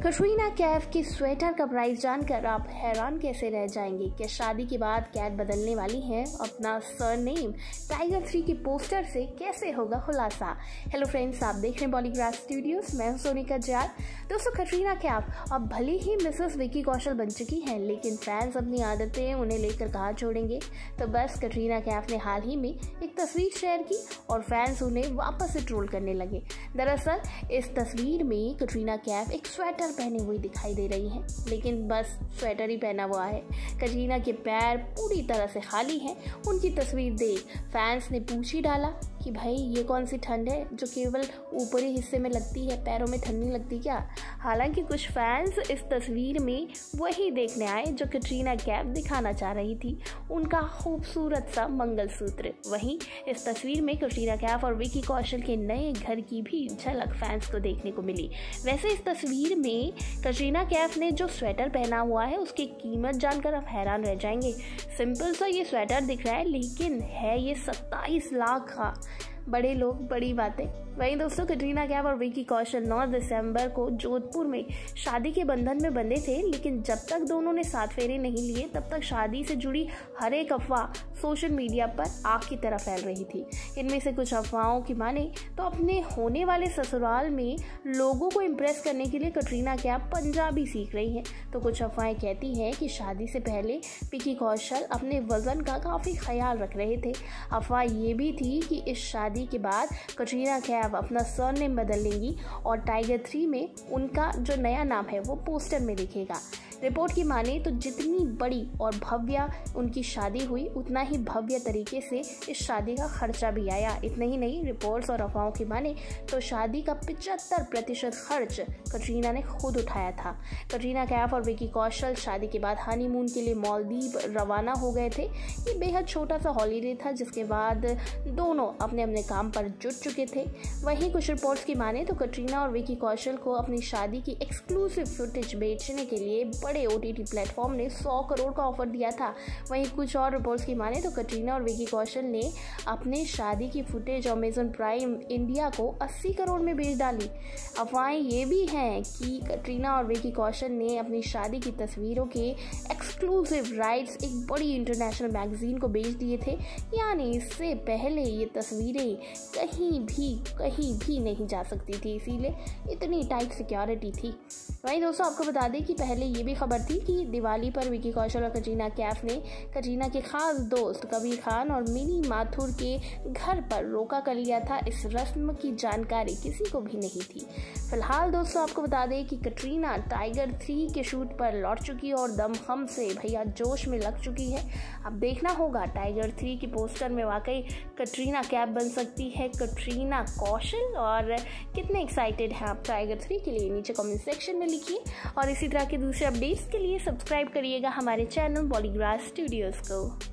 कटरीना कैफ के स्वेटर का प्राइस जानकर आप हैरान कैसे रह जाएंगे। क्या शादी के बाद कैट बदलने वाली हैं? अपना सरनेम टाइगर 3 के पोस्टर से कैसे होगा खुलासा। हेलो फ्रेंड्स, आप देख रहे हैं बॉलीग्राफ स्टूडियोज। मैं हूं सोनिका जयाल। दोस्तों, कटरीना कैफ अब भले ही मिसेस विकी कौशल बन चुकी हैं, लेकिन फैंस अपनी आदतें उन्हें लेकर कहाँ छोड़ेंगे। तो बस कटरीना कैफ ने हाल ही में एक तस्वीर शेयर की और फैंस उन्हें वापस से ट्रोल करने लगे। दरअसल इस तस्वीर में कटरीना कैफ एक स्वेटर पहने हुई दिखाई दे रही हैं, लेकिन बस स्वेटर ही पहना हुआ है। कटरीना के पैर पूरी तरह से खाली हैं। उनकी तस्वीर देख फैंस ने पूछ ही डाला कि भाई ये कौन सी ठंड है जो केवल ऊपरी हिस्से में लगती है, पैरों में ठंड नहीं लगती क्या। हालांकि कुछ फैंस इस तस्वीर में वही देखने आए जो कटरीना कैफ दिखाना चाह रही थी, उनका खूबसूरत सा मंगलसूत्र। वहीं इस तस्वीर में कटरीना कैफ और विकी कौशल के नए घर की भी झलक फैंस को देखने को मिली। वैसे इस तस्वीर में कटरीना कैफ ने जो स्वेटर पहना हुआ है उसकी कीमत जानकर आप हैरान रह जाएंगे। सिंपल सा ये स्वेटर दिख रहा है, लेकिन है ये 27 लाख का। बड़े लोग बड़ी बातें। वहीं दोस्तों, कटरीना कैफ और विकी कौशल 9 दिसंबर को जोधपुर में शादी के बंधन में बंधे थे, लेकिन जब तक दोनों ने 7 फेरे नहीं लिए तब तक शादी से जुड़ी हर एक अफवाह सोशल मीडिया पर आग की तरह फैल रही थी। इनमें से कुछ अफवाहों की माने तो अपने होने वाले ससुराल में लोगों को इम्प्रेस करने के लिए कटरीना कैफ पंजाबी सीख रही हैं, तो कुछ अफवाहें कहती हैं कि शादी से पहले विकी कौशल अपने वजन का काफ़ी ख्याल रख रहे थे। अफवाह ये भी थी कि इस शादी के बाद कटरीना कैफ अपना सरनेम बदल लेंगी और टाइगर 3 में उनका जो नया नाम है वो पोस्टर में दिखेगा। रिपोर्ट की माने तो जितनी बड़ी और भव्य उनकी शादी हुई, उतना ही भव्य तरीके से इस शादी का खर्चा भी आया। इतना ही नहीं, रिपोर्ट्स और अफवाहों की माने तो शादी का 75% खर्च कटरीना ने खुद उठाया था। कटरीना कैफ और विकी कौशल शादी के बाद हनीमून के लिए मालदीव रवाना हो गए थे। ये बेहद छोटा सा हॉलीडे था, जिसके बाद दोनों अपने अपने काम पर जुट चुके थे। वहीं कुछ रिपोर्ट्स की माने तो कटरीना और विकी कौशल को अपनी शादी की एक्सक्लूसिव फुटेज बेचने के लिए बड़े OTT प्लेटफॉर्म ने 100 करोड़ का ऑफर दिया था। वहीं कुछ और रिपोर्ट्स की माने तो कटरीना और विकी कौशल ने अपने शादी की फुटेज अमेज़न प्राइम इंडिया को 80 करोड़ में बेच डाली। अफवाहें ये भी हैं कि कटरीना और विकी कौशल ने अपनी शादी की तस्वीरों के एक्सक्लूसिव राइट्स एक बड़ी इंटरनेशनल मैगजीन को बेच दिए थे, यानी इससे पहले ये तस्वीरें कहीं भी नहीं जा सकती थी, इसीलिए इतनी टाइट सिक्योरिटी थी। वहीं दोस्तों, आपको बता दें कि पहले ये भी खबर थी कि दिवाली पर विकी कौशल और कटरीना कैफ ने कटरीना के खास दोस्त कबीर खान और मिनी माथुर के घर पर रोका कर लिया था। इस रस्म की जानकारी किसी को भी नहीं थी। फिलहाल दोस्तों, आपको बता दें कि कटरीना टाइगर 3 के शूट पर लौट चुकी और दमखम से भैया जोश में लग चुकी है। अब देखना होगा टाइगर 3 के पोस्टर में वाकई कटरीना कैफ बन सकती है कटरीना कौशल, और कितने एक्साइटेड हैं आप टाइगर 3 के लिए, नीचे कमेंट सेक्शन में लिखिए। और इसी तरह के दूसरे अपडेट्स के लिए सब्सक्राइब करिएगा हमारे चैनल बॉलीग्राफ स्टूडियोज़ को।